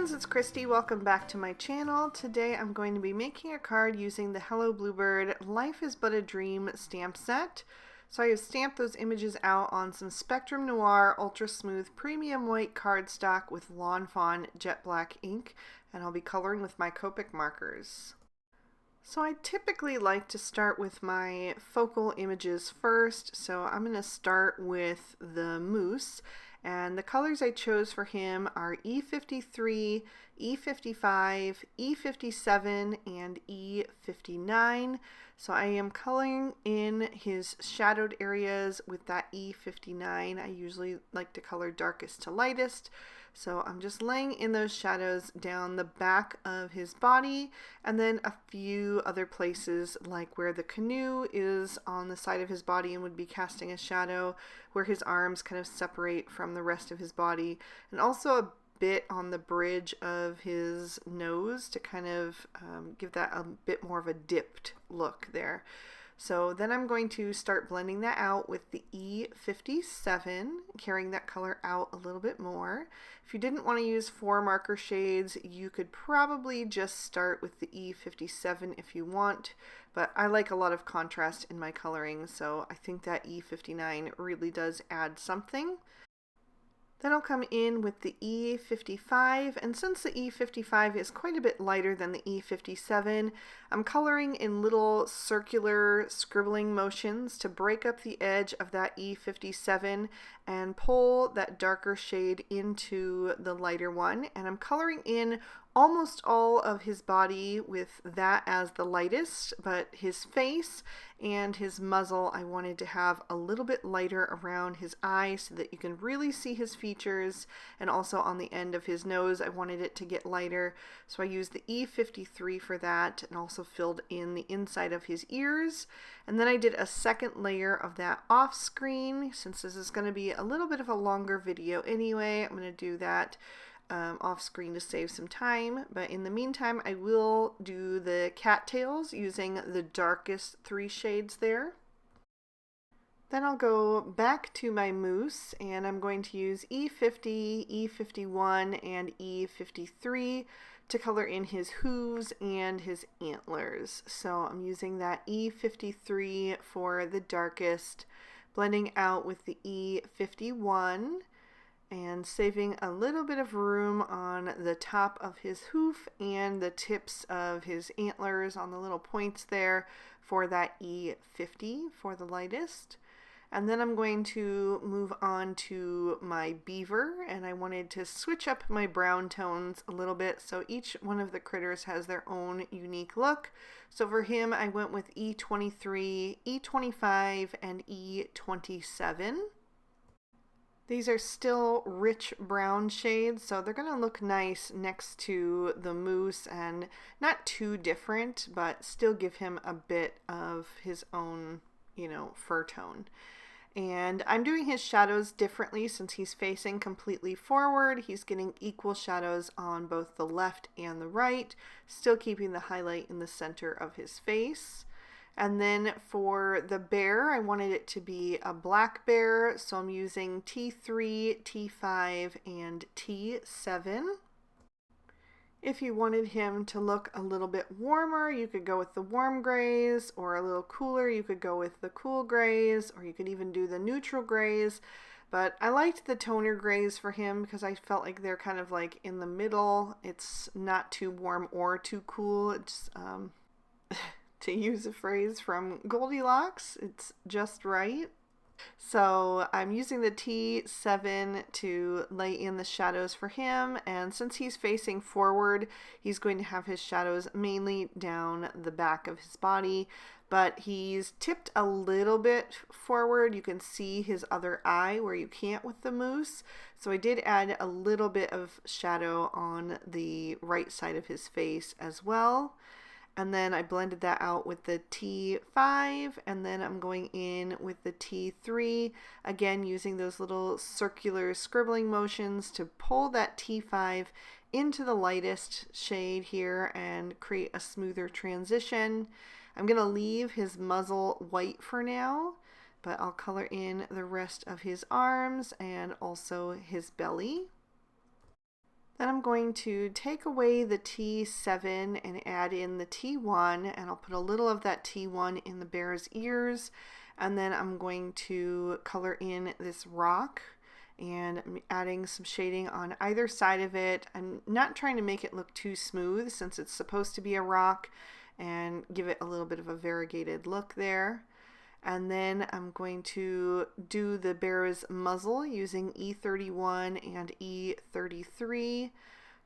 friends, it's Christy. Welcome back to my channel. Today I'm going to be making a card using the Hello Bluebird Life is But a Dream stamp set. So I have stamped those images out on some Spectrum Noir Ultra Smooth Premium White cardstock with Lawn Fawn Jet Black ink, and I'll be coloring with my Copic markers. So I typically like to start with my focal images first, so I'm going to start with the moose. And the colors I chose for him are E53, E55, E57, and E59. So I am coloring in his shadowed areas with that E59. I usually like to color darkest to lightest. So I'm just laying in those shadows down the back of his body, and then a few other places like where the canoe is on the side of his body and would be casting a shadow, where his arms kind of separate from the rest of his body, and also a bit on the bridge of his nose to kind of give that a bit more of a dipped look there. So then I'm going to start blending that out with the E57, carrying that color out a little bit more. If you didn't want to use 4 marker shades, you could probably just start with the E57 if you want, but I like a lot of contrast in my coloring, so I think that E59 really does add something. Then I'll come in with the E55, and since the E55 is quite a bit lighter than the E57, I'm coloring in little circular scribbling motions to break up the edge of that E57 and pull that darker shade into the lighter one. And I'm coloring in almost all of his body with that as the lightest, but his face and his muzzle I wanted to have a little bit lighter around his eyes so that you can really see his features, and also on the end of his nose I wanted it to get lighter, so I used the E53 for that, and also filled in the inside of his ears. And then I did a second layer of that off screen. Since this is going to be a little bit of a longer video anyway, I'm going to do that off screen to save some time, but in the meantime I will do the cattails using the darkest 3 shades there. Then I'll go back to my moose, and I'm going to use E50, E51, and E53 to color in his hooves and his antlers. So I'm using that E53 for the darkest, blending out with the E51, and saving a little bit of room on the top of his hoof and the tips of his antlers on the little points there for that E50 for the lightest. And then I'm going to move on to my beaver, and I wanted to switch up my brown tones a little bit so each one of the critters has their own unique look. So for him I went with E23, E25, and E27. These are still rich brown shades, so they're going to look nice next to the moose and not too different, but still give him a bit of his own, fur tone. And I'm doing his shadows differently since he's facing completely forward. He's getting equal shadows on both the left and the right, still keeping the highlight in the center of his face. And then for the bear, I wanted it to be a black bear, so I'm using T3, T5, and T7. If you wanted him to look a little bit warmer, you could go with the warm grays, or a little cooler, you could go with the cool grays, or you could even do the neutral grays. But I liked the toner grays for him because I felt like they're kind of like in the middle. It's not too warm or too cool. It's to use a phrase from Goldilocks, it's just right. So I'm using the T7 to lay in the shadows for him, and since he's facing forward, he's going to have his shadows mainly down the back of his body, but he's tipped a little bit forward. You can see his other eye where you can't with the moose, so I did add a little bit of shadow on the right side of his face as well. And then I blended that out with the T5, and then I'm going in with the T3, again using those little circular scribbling motions to pull that T5 into the lightest shade here and create a smoother transition. I'm going to leave his muzzle white for now, but I'll color in the rest of his arms and also his belly. Then I'm going to take away the T7 and add in the T1, and I'll put a little of that T1 in the bear's ears, and then I'm going to color in this rock, and I'm adding some shading on either side of it. I'm not trying to make it look too smooth since it's supposed to be a rock, and give it a little bit of a variegated look there. And then I'm going to do the bear's muzzle using E31 and E33,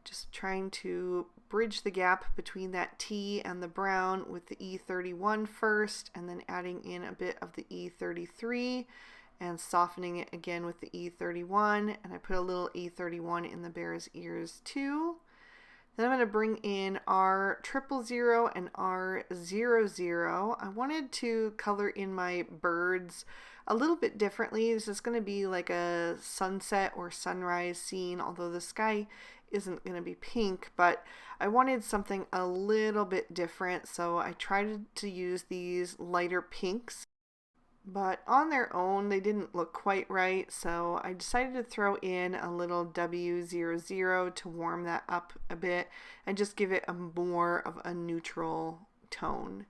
just trying to bridge the gap between that T and the brown with the E31 first, and then adding in a bit of the E33 and softening it again with the E31, and I put a little E31 in the bear's ears too. Then I'm going to bring in R000 and R00. I wanted to color in my birds a little bit differently. This is going to be like a sunset or sunrise scene, although the sky isn't going to be pink, but I wanted something a little bit different, so I tried to use these lighter pinks. But on their own, they didn't look quite right, so I decided to throw in a little W00 to warm that up a bit and just give it a more of a neutral tone.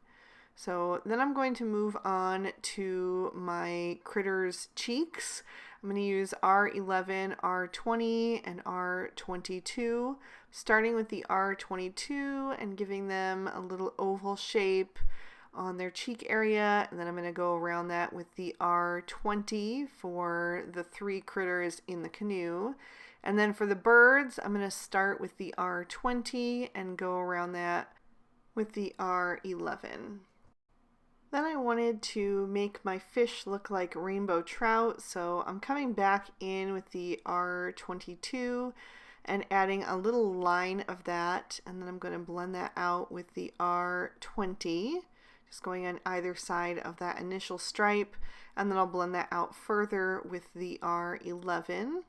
So then I'm going to move on to my critter's cheeks. I'm going to use R11, R20, and R22, starting with the R22 and giving them a little oval shape on their cheek area, and then I'm going to go around that with the R20 for the 3 critters in the canoe. And then for the birds, I'm going to start with the R20 and go around that with the R11. Then I wanted to make my fish look like rainbow trout, so I'm coming back in with the R22 and adding a little line of that, and then I'm going to blend that out with the R20. Just going on either side of that initial stripe, and then I'll blend that out further with the R11.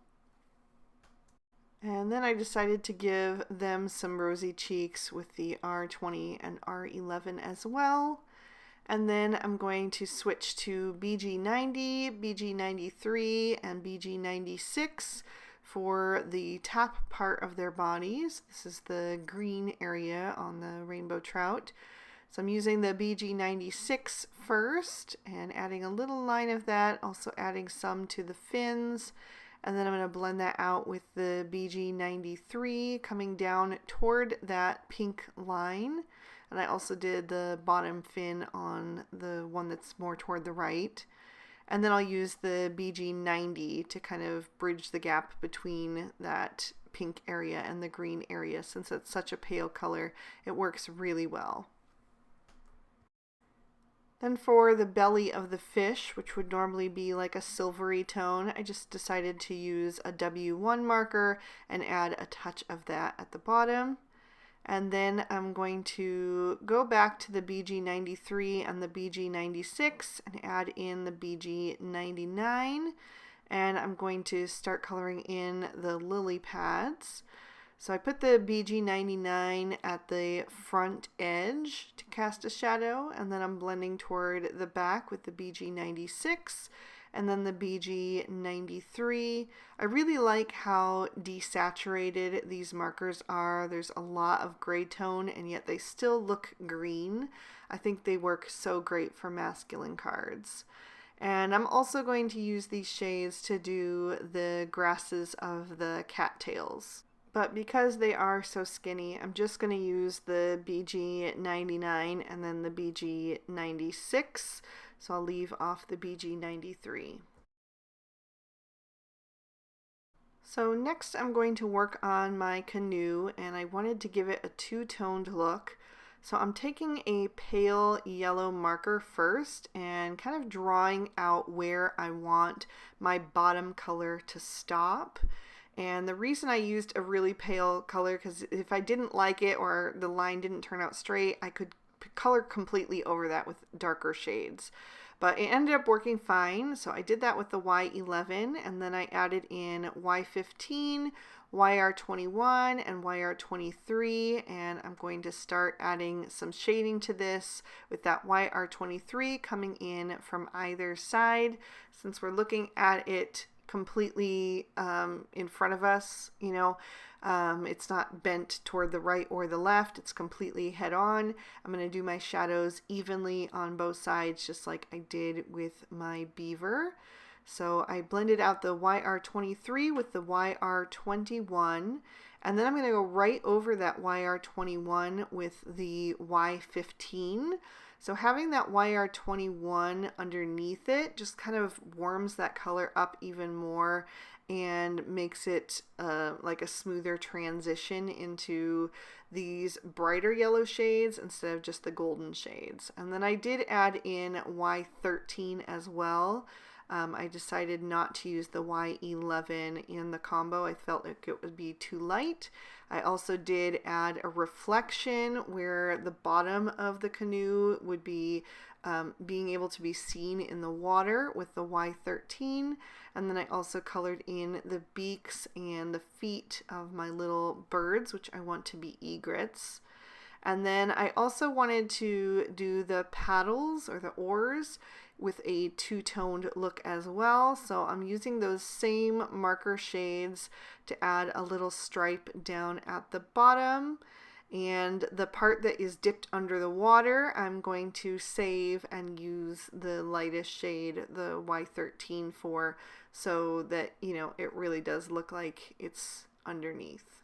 And then I decided to give them some rosy cheeks with the R20 and R11 as well. And then I'm going to switch to BG90, BG93, and BG96 for the top part of their bodies. This is the green area on the rainbow trout. So I'm using the BG96 first and adding a little line of that, also adding some to the fins, and then I'm going to blend that out with the BG93 coming down toward that pink line. And I also did the bottom fin on the one that's more toward the right. And then I'll use the BG90 to kind of bridge the gap between that pink area and the green area. Since it's such a pale color, it works really well. Then for the belly of the fish, which would normally be like a silvery tone, I just decided to use a W1 marker and add a touch of that at the bottom. And then I'm going to go back to the BG93 and the BG96 and add in the BG99. And I'm going to start coloring in the lily pads. So I put the BG99 at the front edge to cast a shadow, and then I'm blending toward the back with the BG96 and then the BG93. I really like how desaturated these markers are. There's a lot of gray tone and yet they still look green. I think they work so great for masculine cards. And I'm also going to use these shades to do the grasses of the cattails. But because they are so skinny, I'm just going to use the BG99 and then the BG96. So I'll leave off the BG93. So next I'm going to work on my canoe, and I wanted to give it a two-toned look. So I'm taking a pale yellow marker first and kind of drawing out where I want my bottom color to stop. And the reason I used a really pale color, because if I didn't like it or the line didn't turn out straight, I could color completely over that with darker shades. But it ended up working fine, so I did that with the Y11, and then I added in Y15, YR21, and YR23, and I'm going to start adding some shading to this with that YR23 coming in from either side. Since we're looking at it completely in front of us, you know. It's not bent toward the right or the left. It's completely head on. I'm going to do my shadows evenly on both sides, just like I did with my beaver. So I blended out the YR23 with the YR21, and then I'm going to go right over that YR21 with the Y15. So having that YR21 underneath it just kind of warms that color up even more and makes it like a smoother transition into these brighter yellow shades instead of just the golden shades. And then I did add in Y13 as well. I decided not to use the Y11 in the combo. I felt like it would be too light. I also did add a reflection where the bottom of the canoe would be being able to be seen in the water with the Y13. And then I also colored in the beaks and the feet of my little birds, which I want to be egrets. And then I also wanted to do the paddles or the oars with a two-toned look as well. So I'm using those same marker shades to add a little stripe down at the bottom. And the part that is dipped under the water, I'm going to save and use the lightest shade, the Y13 for, so that, you know, it really does look like it's underneath.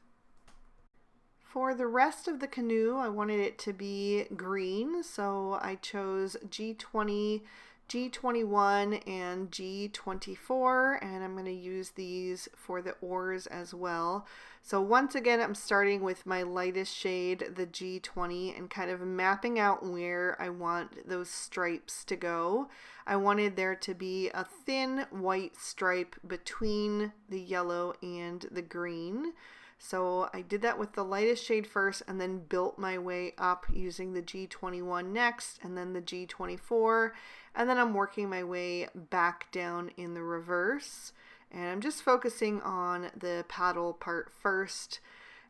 For the rest of the canoe, I wanted it to be green, so I chose G20, G21, and G24, and I'm going to use these for the oars as well. So once again, I'm starting with my lightest shade, the G20, and kind of mapping out where I want those stripes to go. I wanted there to be a thin white stripe between the yellow and the green. So I did that with the lightest shade first and then built my way up using the G21 next and then the G24, and then I'm working my way back down in the reverse, and I'm just focusing on the paddle part first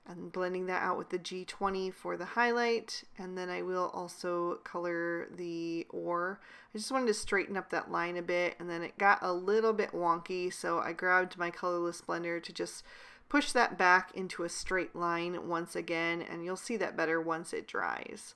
and blending that out with the G20 for the highlight, and then I will also color the oar. I just wanted to straighten up that line a bit, and then it got a little bit wonky, so I grabbed my colorless blender to just push that back into a straight line once again, and you'll see that better once it dries.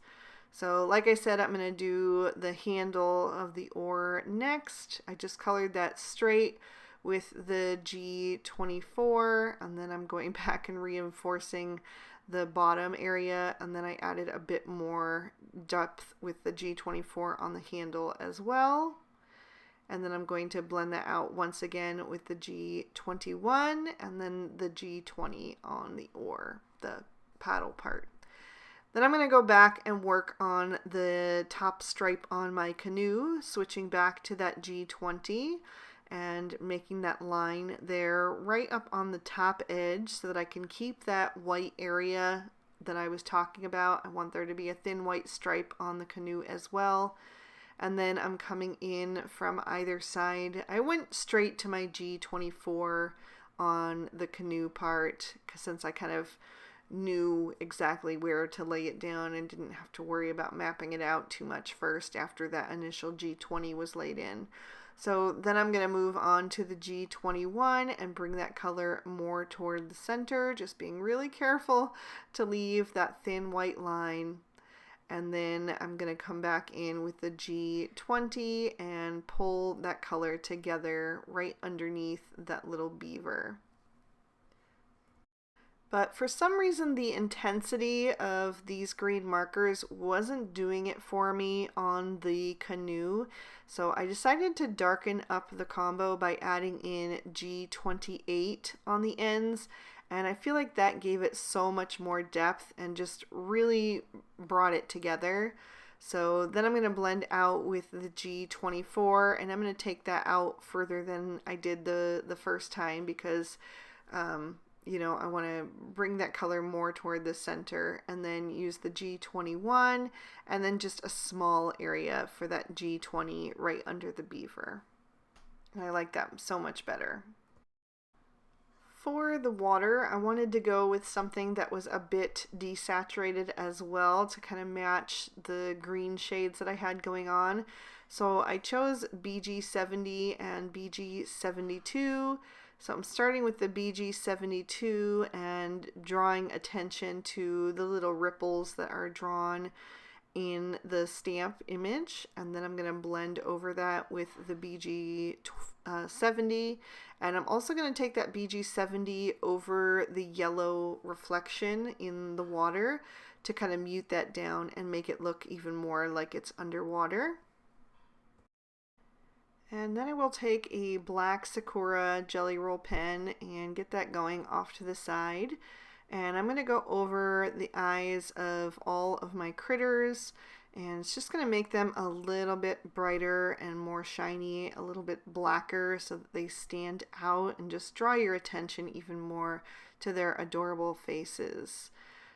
So like I said, I'm going to do the handle of the oar next. I just colored that straight with the G24, and then I'm going back and reinforcing the bottom area, and then I added a bit more depth with the G24 on the handle as well. And then I'm going to blend that out once again with the G21 and then the G20 on the oar, the paddle part. Then I'm going to go back and work on the top stripe on my canoe, switching back to that G20 and making that line there right up on the top edge so that I can keep that white area that I was talking about. I want there to be a thin white stripe on the canoe as well. And then I'm coming in from either side. I went straight to my G24 on the canoe part since I kind of knew exactly where to lay it down and didn't have to worry about mapping it out too much first after that initial G20 was laid in. So then I'm going to move on to the G21 and bring that color more toward the center, just being really careful to leave that thin white line. And then I'm going to come back in with the G20 and pull that color together right underneath that little beaver. But for some reason, the intensity of these green markers wasn't doing it for me on the canoe. So I decided to darken up the combo by adding in G28 on the ends. And I feel like that gave it so much more depth and just really brought it together. So then I'm going to blend out with the G24, and I'm going to take that out further than I did the first time because, you know, I want to bring that color more toward the center, and then use the G21 and then just a small area for that G20 right under the beaver. And I like that so much better. For the water, I wanted to go with something that was a bit desaturated as well to kind of match the green shades that I had going on. So I chose BG70 and BG72. So I'm starting with the BG72 and drawing attention to the little ripples that are drawn in the stamp image, and then I'm going to blend over that with the BG70, and I'm also going to take that BG70 over the yellow reflection in the water to kind of mute that down and make it look even more like it's underwater. And then I will take a black Sakura Jelly Roll pen and get that going off to the side. And I'm going to go over the eyes of all of my critters, and it's just going to make them a little bit brighter and more shiny, a little bit blacker so that they stand out and just draw your attention even more to their adorable faces.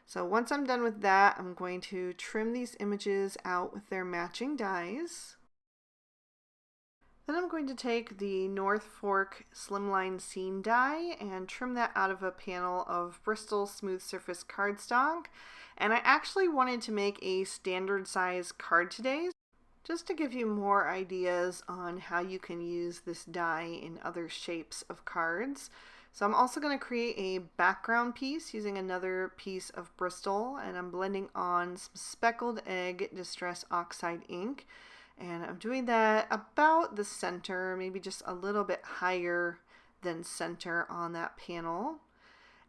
So once I'm done with that, I'm going to trim these images out with their matching dies. Then I'm going to take the North Fork Slimline Scene die and trim that out of a panel of Bristol Smooth Surface cardstock. And I actually wanted to make a standard size card today, just to give you more ideas on how you can use this die in other shapes of cards. So I'm also going to create a background piece using another piece of Bristol, and I'm blending on some Speckled Egg Distress Oxide ink. And I'm doing that about the center, maybe just a little bit higher than center on that panel.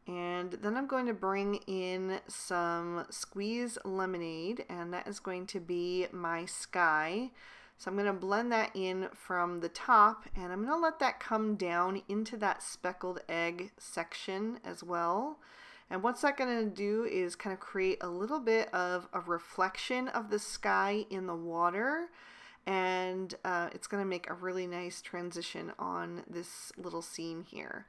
And then I'm going to bring in some Squeeze Lemonade, and that is going to be my sky. So I'm going to blend that in from the top, and I'm going to let that come down into that speckled egg section as well. And what's that going to do is kind of create a little bit of a reflection of the sky in the water. And it's going to make a really nice transition on this little scene here.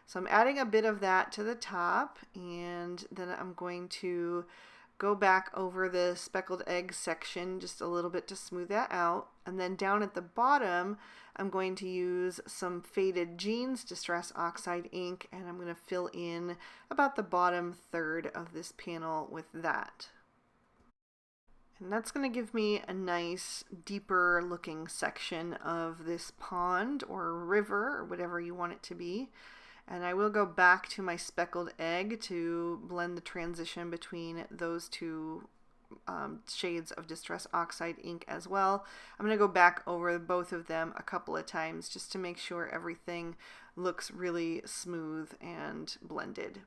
So I'm adding a bit of that to the top, and then I'm going to go back over the speckled egg section just a little bit to smooth that out. And then down at the bottom, I'm going to use some Faded Jeans Distress Oxide ink, and I'm going to fill in about the bottom third of this panel with that. And that's going to give me a nice deeper looking section of this pond or river or whatever you want it to be. And I will go back to my speckled egg to blend the transition between those two shades of Distress Oxide ink as well. I'm going to go back over both of them a couple of times just to make sure everything looks really smooth and blended.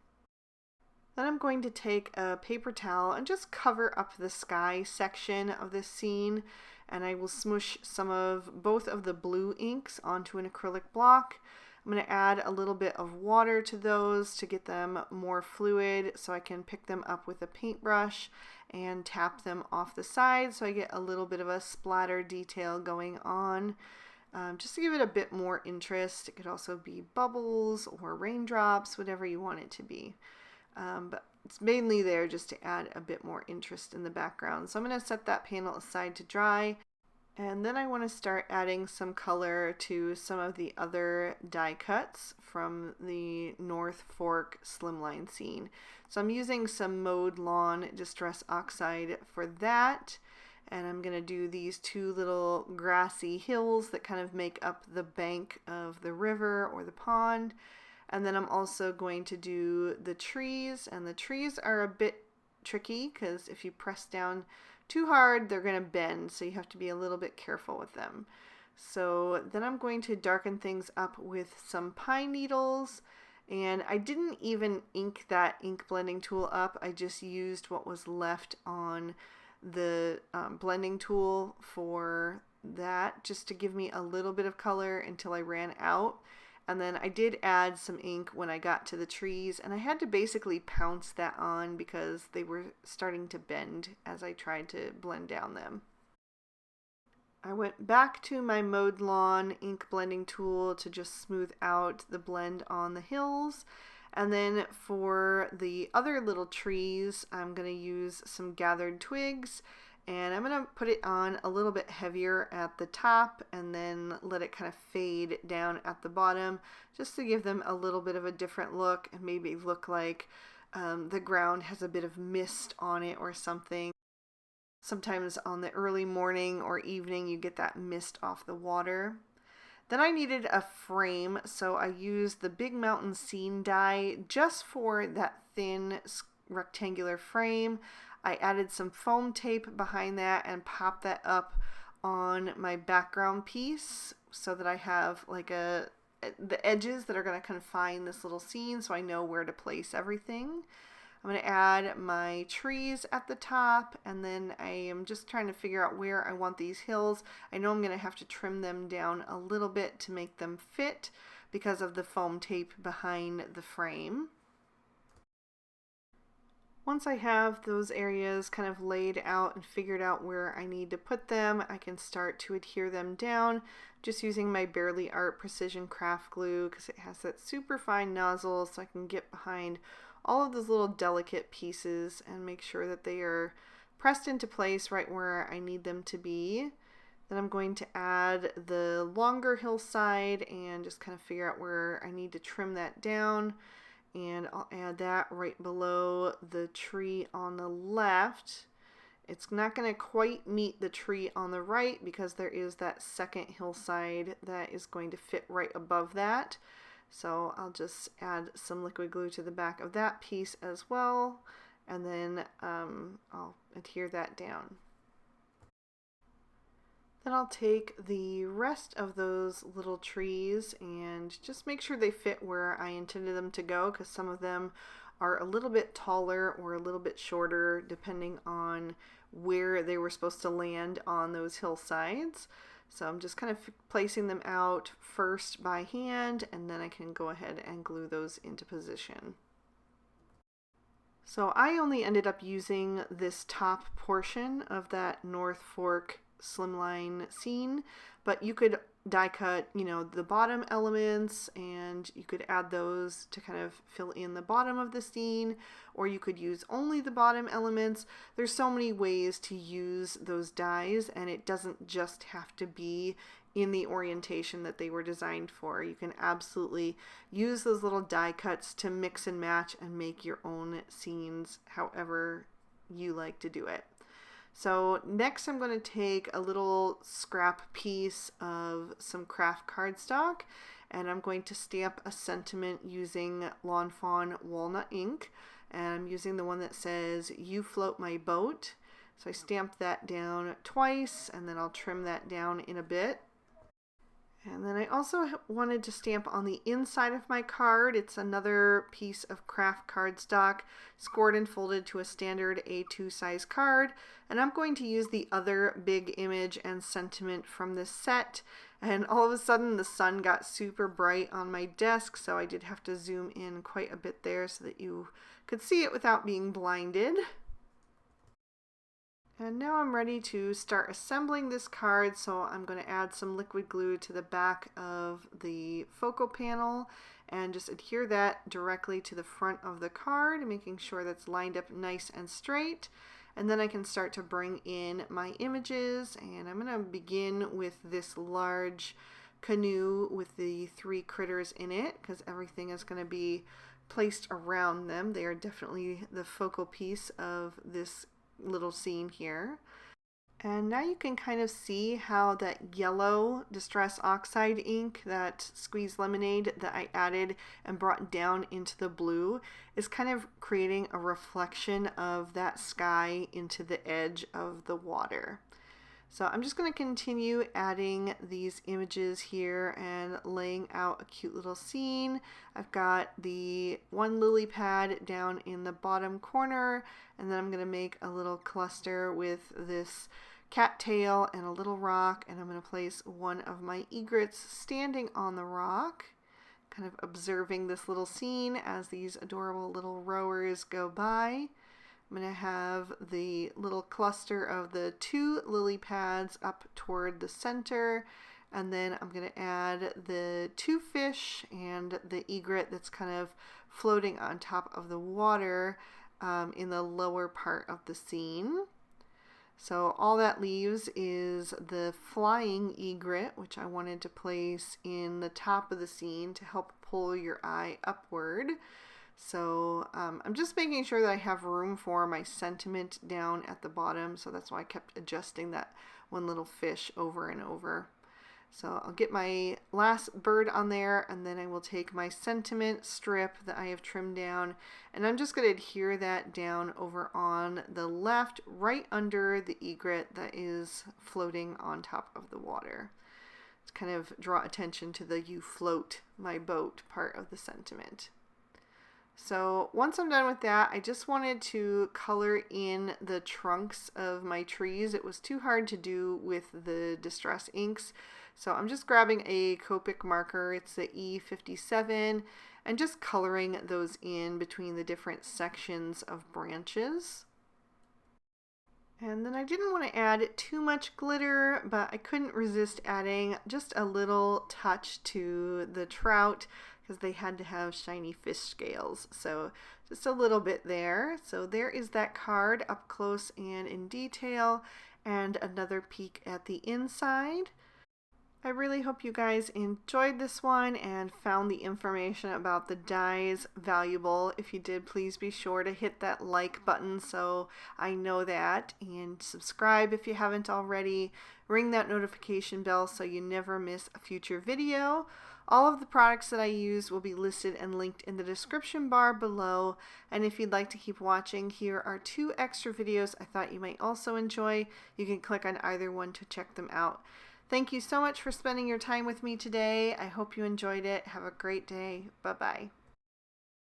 Then I'm going to take a paper towel and just cover up the sky section of this scene, and I will smoosh some of both of the blue inks onto an acrylic block. I'm going to add a little bit of water to those to get them more fluid so I can pick them up with a paintbrush and tap them off the side so I get a little bit of a splatter detail going on. Just to give it a bit more interest. It could also be bubbles or raindrops, whatever you want it to be. But it's mainly there just to add a bit more interest in the background. So I'm going to set that panel aside to dry, and then I want to start adding some color to some of the other die cuts from the North Fork Slimline scene. So I'm using some Mowed Lawn Distress Oxide for that, and I'm going to do these two little grassy hills that kind of make up the bank of the river or the pond. And then I'm also going to do the trees, and the trees are a bit tricky because if you press down too hard, they're going to bend, so you have to be a little bit careful with them. So then I'm going to darken things up with some pine needles, and I didn't even ink that ink blending tool up. I just used what was left on the blending tool for that just to give me a little bit of color until I ran out. And then I did add some ink when I got to the trees, and I had to basically pounce that on because they were starting to bend as I tried to blend down them. I went back to my Mowed Lawn ink blending tool to just smooth out the blend on the hills. And then for the other little trees, I'm going to use some gathered twigs And I'm going to put it on a little bit heavier at the top and then let it kind of fade down at the bottom, just to give them a little bit of a different look and maybe look like the ground has a bit of mist on it or something. Sometimes on the early morning or evening you get that mist off the water. Then I needed a frame, so I used the Big Mountain Scene die just for that thin rectangular frame. I added some foam tape behind that and popped that up on my background piece so that I have like the edges that are going to confine this little scene so I know where to place everything. I'm going to add my trees at the top, and then I am just trying to figure out where I want these hills. I know I'm going to have to trim them down a little bit to make them fit because of the foam tape behind the frame. Once I have those areas kind of laid out and figured out where I need to put them, I can start to adhere them down just using my Barely Art Precision Craft Glue because it has that super fine nozzle, so I can get behind all of those little delicate pieces and make sure that they are pressed into place right where I need them to be. Then I'm going to add the longer hillside and just kind of figure out where I need to trim that down. And I'll add that right below the tree on the left. It's not going to quite meet the tree on the right because there is that second hillside that is going to fit right above that. So I'll just add some liquid glue to the back of that piece as well, and then I'll adhere that down. Then I'll take the rest of those little trees and just make sure they fit where I intended them to go, because some of them are a little bit taller or a little bit shorter depending on where they were supposed to land on those hillsides. So I'm just kind of placing them out first by hand, and then I can go ahead and glue those into position. So I only ended up using this top portion of that North Fork slimline scene, but you could die cut, the bottom elements, and you could add those to kind of fill in the bottom of the scene, or you could use only the bottom elements. There's so many ways to use those dies, and it doesn't just have to be in the orientation that they were designed for. You can absolutely use those little die cuts to mix and match and make your own scenes however you like to do it. So next I'm going to take a little scrap piece of some craft cardstock, and I'm going to stamp a sentiment using Lawn Fawn walnut ink, and I'm using the one that says "You float my boat." So I stamped that down twice, and then I'll trim that down in a bit. And then I also wanted to stamp on the inside of my card. It's another piece of craft cardstock, scored and folded to a standard A2 size card. And I'm going to use the other big image and sentiment from this set. And all of a sudden the sun got super bright on my desk, so I did have to zoom in quite a bit there so that you could see it without being blinded. And now I'm ready to start assembling this card, so I'm going to add some liquid glue to the back of the focal panel and just adhere that directly to the front of the card, making sure that's lined up nice and straight. And then I can start to bring in my images, and I'm going to begin with this large canoe with the 3 critters in it, because everything is going to be placed around them. They are definitely the focal piece of this little scene here. And now you can kind of see how that yellow Distress Oxide ink, that squeezed lemonade that I added and brought down into the blue, is kind of creating a reflection of that sky into the edge of the water. So I'm just going to continue adding these images here and laying out a cute little scene. I've got the one lily pad down in the bottom corner, and then I'm going to make a little cluster with this cattail and a little rock, and I'm going to place one of my egrets standing on the rock, kind of observing this little scene as these adorable little rowers go by. I'm going to have the little cluster of the 2 lily pads up toward the center, and then I'm going to add the 2 fish and the egret that's kind of floating on top of the water in the lower part of the scene. So all that leaves is the flying egret, which I wanted to place in the top of the scene to help pull your eye upward. So I'm just making sure that I have room for my sentiment down at the bottom. So that's why I kept adjusting that one little fish over and over. So I'll get my last bird on there, and then I will take my sentiment strip that I have trimmed down, and I'm just going to adhere that down over on the left, right under the egret that is floating on top of the water. To kind of draw attention to the "you float my boat" part of the sentiment. So once I'm done with that, I just wanted to color in the trunks of my trees. It was too hard to do with the Distress inks. So I'm just grabbing a Copic marker, it's the E57, and just coloring those in between the different sections of branches. And then I didn't want to add too much glitter, but I couldn't resist adding just a little touch to the trout because they had to have shiny fish scales. So just a little bit there. So there is that card up close and in detail, and another peek at the inside. I really hope you guys enjoyed this one and found the information about the dies valuable. If you did, please be sure to hit that like button so I know that, and subscribe if you haven't already. Ring that notification bell so you never miss a future video. All of the products that I use will be listed and linked in the description bar below, and if you'd like to keep watching, here are 2 extra videos I thought you might also enjoy. You can click on either one to check them out. Thank you so much for spending your time with me today. I hope you enjoyed it. Have a great day. Bye-bye.